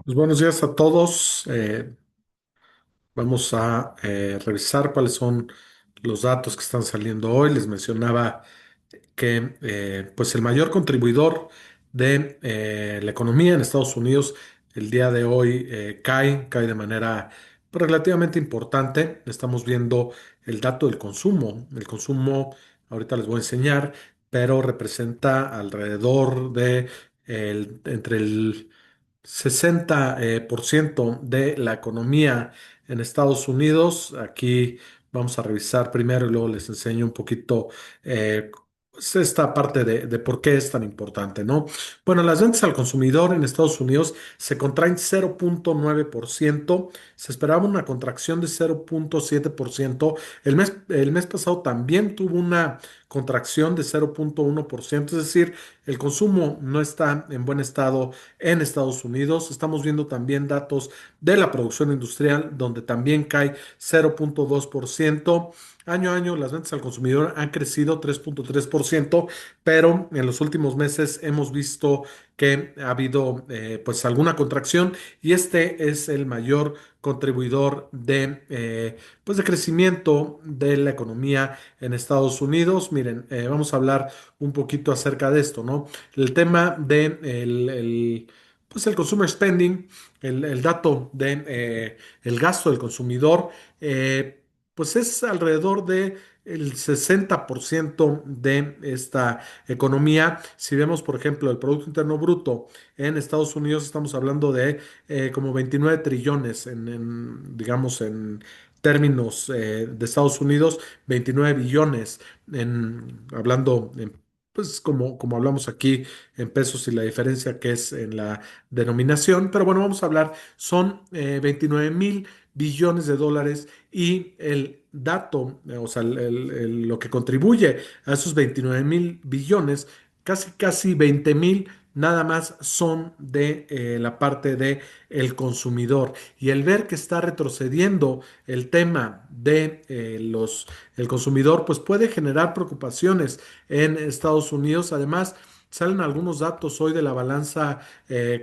Pues buenos días a todos. Vamos a revisar cuáles son los datos que están saliendo hoy. Les mencionaba que pues el mayor contribuidor de la economía en Estados Unidos el día de hoy cae de manera pues, relativamente importante. Estamos viendo el dato del consumo. El consumo, ahorita les voy a enseñar, pero representa alrededor de entre el 60 por ciento de la economía en Estados Unidos. Aquí vamos a revisar primero y luego les enseño un poquito pues esta parte de por qué es tan importante, ¿no? Bueno, las ventas al consumidor en Estados Unidos se contraen 0,9%. Se esperaba una contracción de 0,7%. El mes pasado también tuvo una contracción de 0,1%. Es decir, el consumo no está en buen estado en Estados Unidos. Estamos viendo también datos de la producción industrial, donde también cae 0,2%. Año a año, las ventas al consumidor han crecido 3,3%, pero en los últimos meses hemos visto que ha habido pues alguna contracción y este es el mayor contribuidor pues de crecimiento de la economía en Estados Unidos. Miren, vamos a hablar un poquito acerca de esto, ¿no? El tema de pues el consumer spending, el dato de el gasto del consumidor, pues es alrededor de el 60% de esta economía. Si vemos, por ejemplo, el Producto Interno Bruto en Estados Unidos, estamos hablando de como 29 trillones digamos, en términos de Estados Unidos, 29 billones, hablando pues como hablamos aquí en pesos y la diferencia que es en la denominación. Pero bueno, vamos a hablar, son 29,000 billones de dólares y el dato, o sea, lo que contribuye a esos 29,000 billones, casi 20,000 nada más son de la parte de el consumidor. Y el ver que está retrocediendo el tema de el consumidor, pues puede generar preocupaciones en Estados Unidos. Además, salen algunos datos hoy de la balanza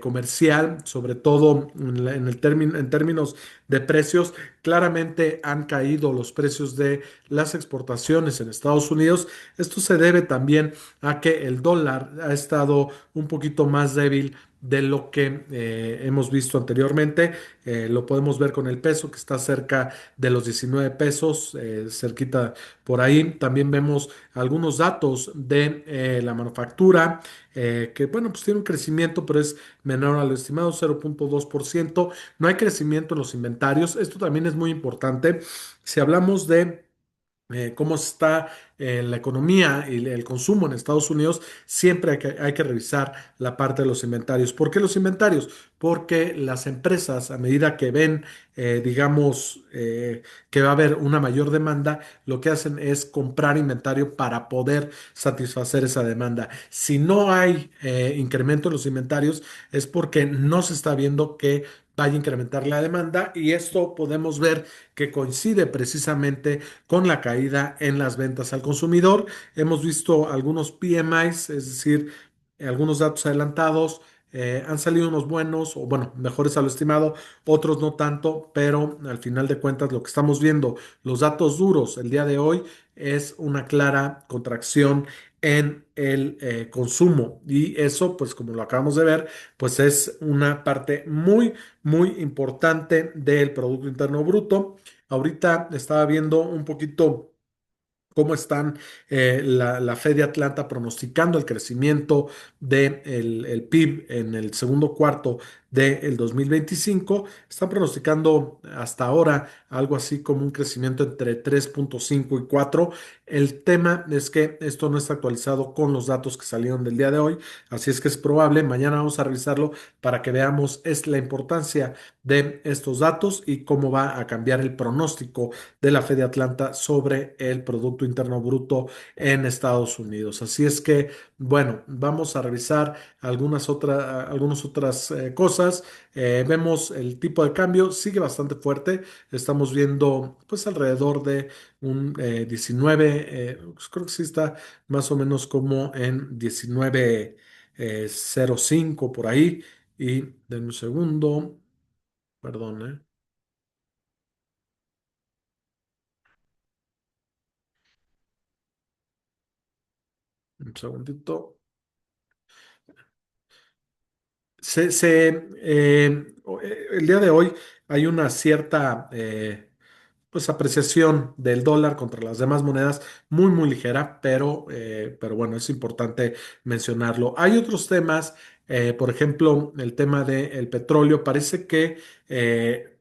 comercial, sobre todo en términos de precios. Claramente han caído los precios de las exportaciones en Estados Unidos. Esto se debe también a que el dólar ha estado un poquito más débil de lo que hemos visto anteriormente. Lo podemos ver con el peso que está cerca de los 19 pesos, cerquita por ahí. También vemos algunos datos de la manufactura, que bueno, pues tiene un crecimiento, pero es menor a lo estimado, 0,2%. No hay crecimiento en los inventarios. Esto también es muy importante. Si hablamos de cómo está la economía y el consumo en Estados Unidos, siempre hay que revisar la parte de los inventarios. ¿Por qué los inventarios? Porque las empresas, a medida que ven, digamos, que va a haber una mayor demanda, lo que hacen es comprar inventario para poder satisfacer esa demanda. Si no hay incremento en los inventarios, es porque no se está viendo que vaya a incrementar la demanda y esto podemos ver que coincide precisamente con la caída en las ventas al consumidor. Hemos visto algunos PMIs, es decir, algunos datos adelantados. Han salido unos buenos o bueno, mejores a lo estimado, otros no tanto, pero al final de cuentas lo que estamos viendo, los datos duros el día de hoy es una clara contracción en el consumo y eso, pues como lo acabamos de ver, pues es una parte muy importante del Producto Interno Bruto. Ahorita estaba viendo un poquito cómo están la Fed de Atlanta pronosticando el crecimiento del el PIB en el segundo cuarto del 2025. Están pronosticando hasta ahora algo así como un crecimiento entre 3,5 y 4. El tema es que esto no está actualizado con los datos que salieron del día de hoy, así es que es probable. Mañana vamos a revisarlo para que veamos es la importancia de estos datos y cómo va a cambiar el pronóstico de la Fed de Atlanta sobre el Producto Interno Bruto en Estados Unidos. Así es que, bueno, vamos a revisar algunas otras cosas. Vemos el tipo de cambio, sigue bastante fuerte. Estamos viendo, pues, alrededor de un 19, pues, creo que sí está más o menos como en 19,05 por ahí. Y denme un segundo, perdón, un segundito. El día de hoy hay una cierta pues apreciación del dólar contra las demás monedas muy ligera, pero bueno, es importante mencionarlo. Hay otros temas, por ejemplo, el tema del petróleo. Parece que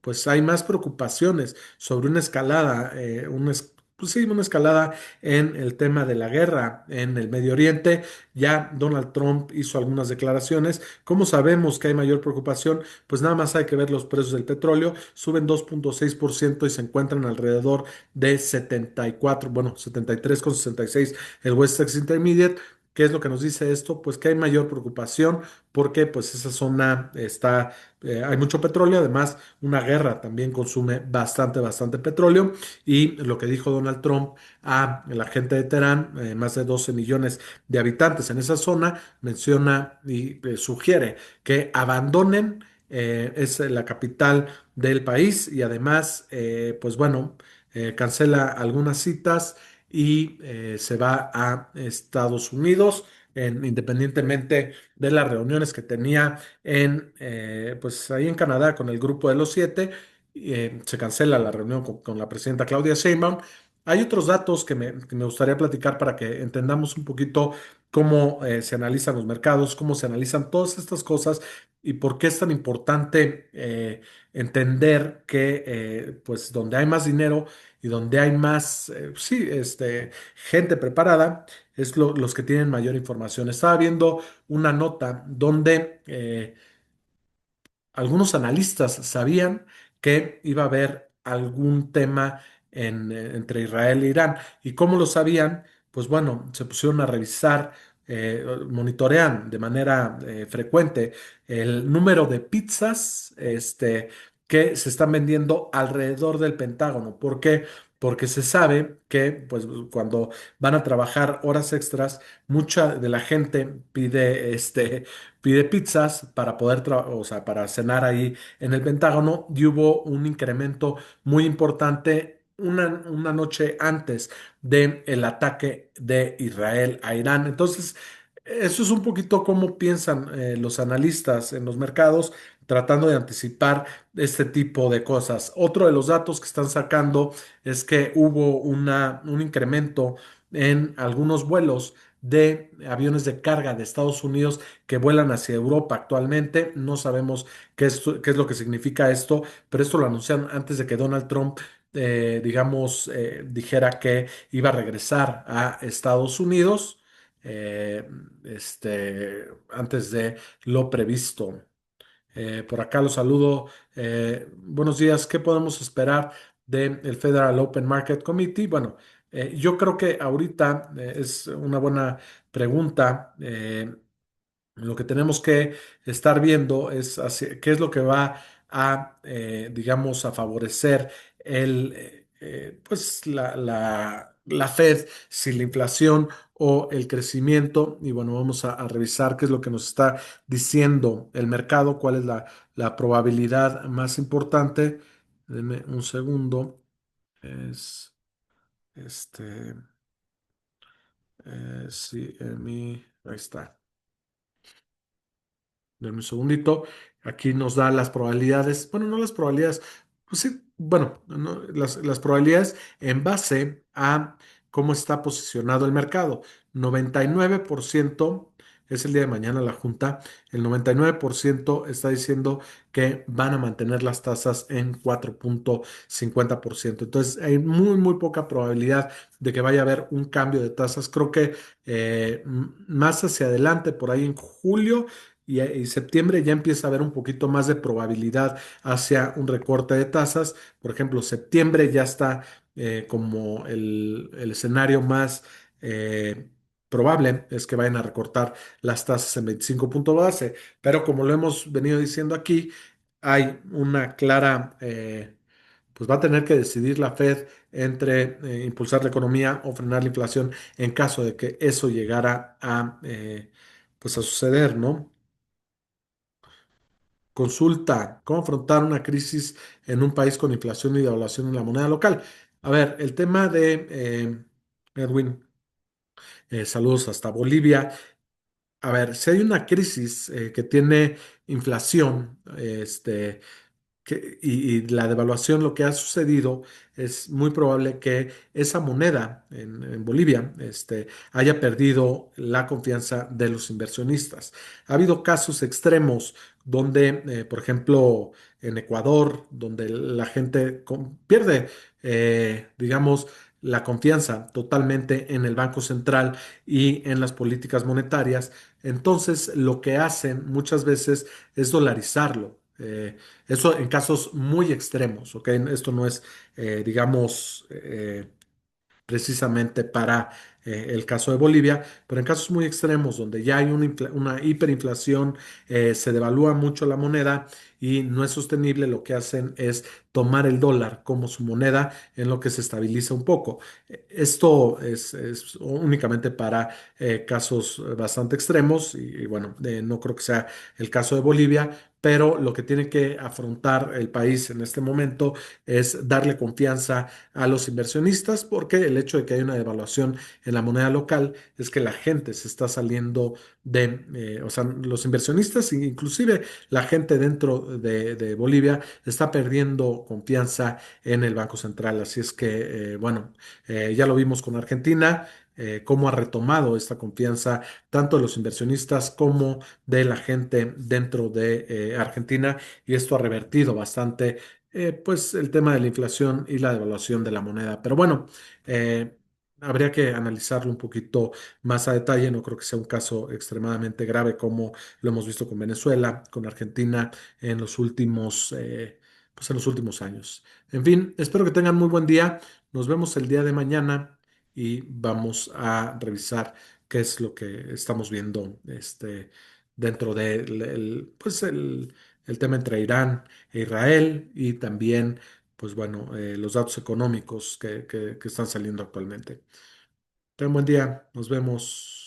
pues hay más preocupaciones sobre una escalada, pues sí, una escalada en el tema de la guerra en el Medio Oriente. Ya Donald Trump hizo algunas declaraciones. ¿Cómo sabemos que hay mayor preocupación? Pues nada más hay que ver los precios del petróleo, suben 2,6% y se encuentran alrededor de 74, bueno, 73,66 el West Texas Intermediate. ¿Qué es lo que nos dice esto? Pues que hay mayor preocupación porque pues esa zona está, hay mucho petróleo, además una guerra también consume bastante petróleo y lo que dijo Donald Trump a la gente de Teherán, más de 12 millones de habitantes en esa zona, menciona y sugiere que abandonen, es la capital del país y además, pues bueno, cancela algunas citas y se va a Estados Unidos. Independientemente de las reuniones que tenía pues ahí en Canadá con el grupo de los siete, se cancela la reunión con la presidenta Claudia Sheinbaum. Hay otros datos que me gustaría platicar para que entendamos un poquito cómo se analizan los mercados, cómo se analizan todas estas cosas y por qué es tan importante entender que pues donde hay más dinero y donde hay más, sí, gente preparada, es los que tienen mayor información. Estaba viendo una nota donde algunos analistas sabían que iba a haber algún tema entre Israel e Irán. ¿Y cómo lo sabían? Pues bueno, se pusieron a revisar, monitorean de manera frecuente el número de pizzas que se están vendiendo alrededor del Pentágono. ¿Por qué? Porque se sabe que pues, cuando van a trabajar horas extras, mucha de la gente pide pizzas para poder, o sea, para cenar ahí en el Pentágono y hubo un incremento muy importante una noche antes del ataque de Israel a Irán. Entonces, eso es un poquito cómo piensan los analistas en los mercados, tratando de anticipar este tipo de cosas. Otro de los datos que están sacando es que hubo un incremento en algunos vuelos de aviones de carga de Estados Unidos que vuelan hacia Europa actualmente. No sabemos qué es lo que significa esto, pero esto lo anunciaron antes de que Donald Trump, digamos, dijera que iba a regresar a Estados Unidos, antes de lo previsto. Por acá los saludo. Buenos días. ¿Qué podemos esperar del Federal Open Market Committee? Bueno, yo creo que ahorita es una buena pregunta. Lo que tenemos que estar viendo es qué es lo que va a, digamos, a favorecer pues la Fed, si la inflación o el crecimiento. Y bueno, vamos a revisar qué es lo que nos está diciendo el mercado, cuál es la probabilidad más importante. Denme un segundo. Es este, sí, ahí está. Denme un segundito. Aquí nos da las probabilidades. Bueno, no las probabilidades. Pues sí, bueno, las probabilidades en base a cómo está posicionado el mercado. 99% es el día de mañana la Junta. El 99% está diciendo que van a mantener las tasas en 4,50%. Entonces, hay muy poca probabilidad de que vaya a haber un cambio de tasas. Creo que más hacia adelante, por ahí en julio y septiembre ya empieza a haber un poquito más de probabilidad hacia un recorte de tasas. Por ejemplo, septiembre ya está como el escenario más probable es que vayan a recortar las tasas en 25 puntos base, pero como lo hemos venido diciendo aquí, hay una clara, pues va a tener que decidir la Fed entre impulsar la economía o frenar la inflación en caso de que eso llegara a, pues a suceder, ¿no? Consulta, ¿cómo afrontar una crisis en un país con inflación y devaluación en la moneda local? A ver, el tema de Edwin, saludos hasta Bolivia. A ver, si hay una crisis que tiene inflación, y la devaluación, lo que ha sucedido es muy probable que esa moneda en Bolivia haya perdido la confianza de los inversionistas. Ha habido casos extremos donde, por ejemplo, en Ecuador, donde la gente pierde, digamos, la confianza totalmente en el Banco Central y en las políticas monetarias. Entonces, lo que hacen muchas veces es dolarizarlo. Eso en casos muy extremos, ¿ok? Esto no es, digamos, precisamente para el caso de Bolivia, pero en casos muy extremos donde ya hay una hiperinflación, se devalúa mucho la moneda y no es sostenible, lo que hacen es tomar el dólar como su moneda en lo que se estabiliza un poco. Esto es únicamente para casos bastante extremos y bueno, no creo que sea el caso de Bolivia. Pero lo que tiene que afrontar el país en este momento es darle confianza a los inversionistas, porque el hecho de que haya una devaluación en la moneda local es que la gente se está saliendo o sea, los inversionistas, inclusive la gente dentro de Bolivia, está perdiendo confianza en el Banco Central. Así es que, bueno, ya lo vimos con Argentina. Cómo ha retomado esta confianza tanto de los inversionistas como de la gente dentro de Argentina, y esto ha revertido bastante pues el tema de la inflación y la devaluación de la moneda. Pero bueno, habría que analizarlo un poquito más a detalle. No creo que sea un caso extremadamente grave como lo hemos visto con Venezuela, con Argentina en los pues en los últimos años. En fin, espero que tengan muy buen día. Nos vemos el día de mañana y vamos a revisar qué es lo que estamos viendo dentro del pues el tema entre Irán e Israel, y también, pues bueno, los datos económicos que están saliendo actualmente. Ten buen día, nos vemos.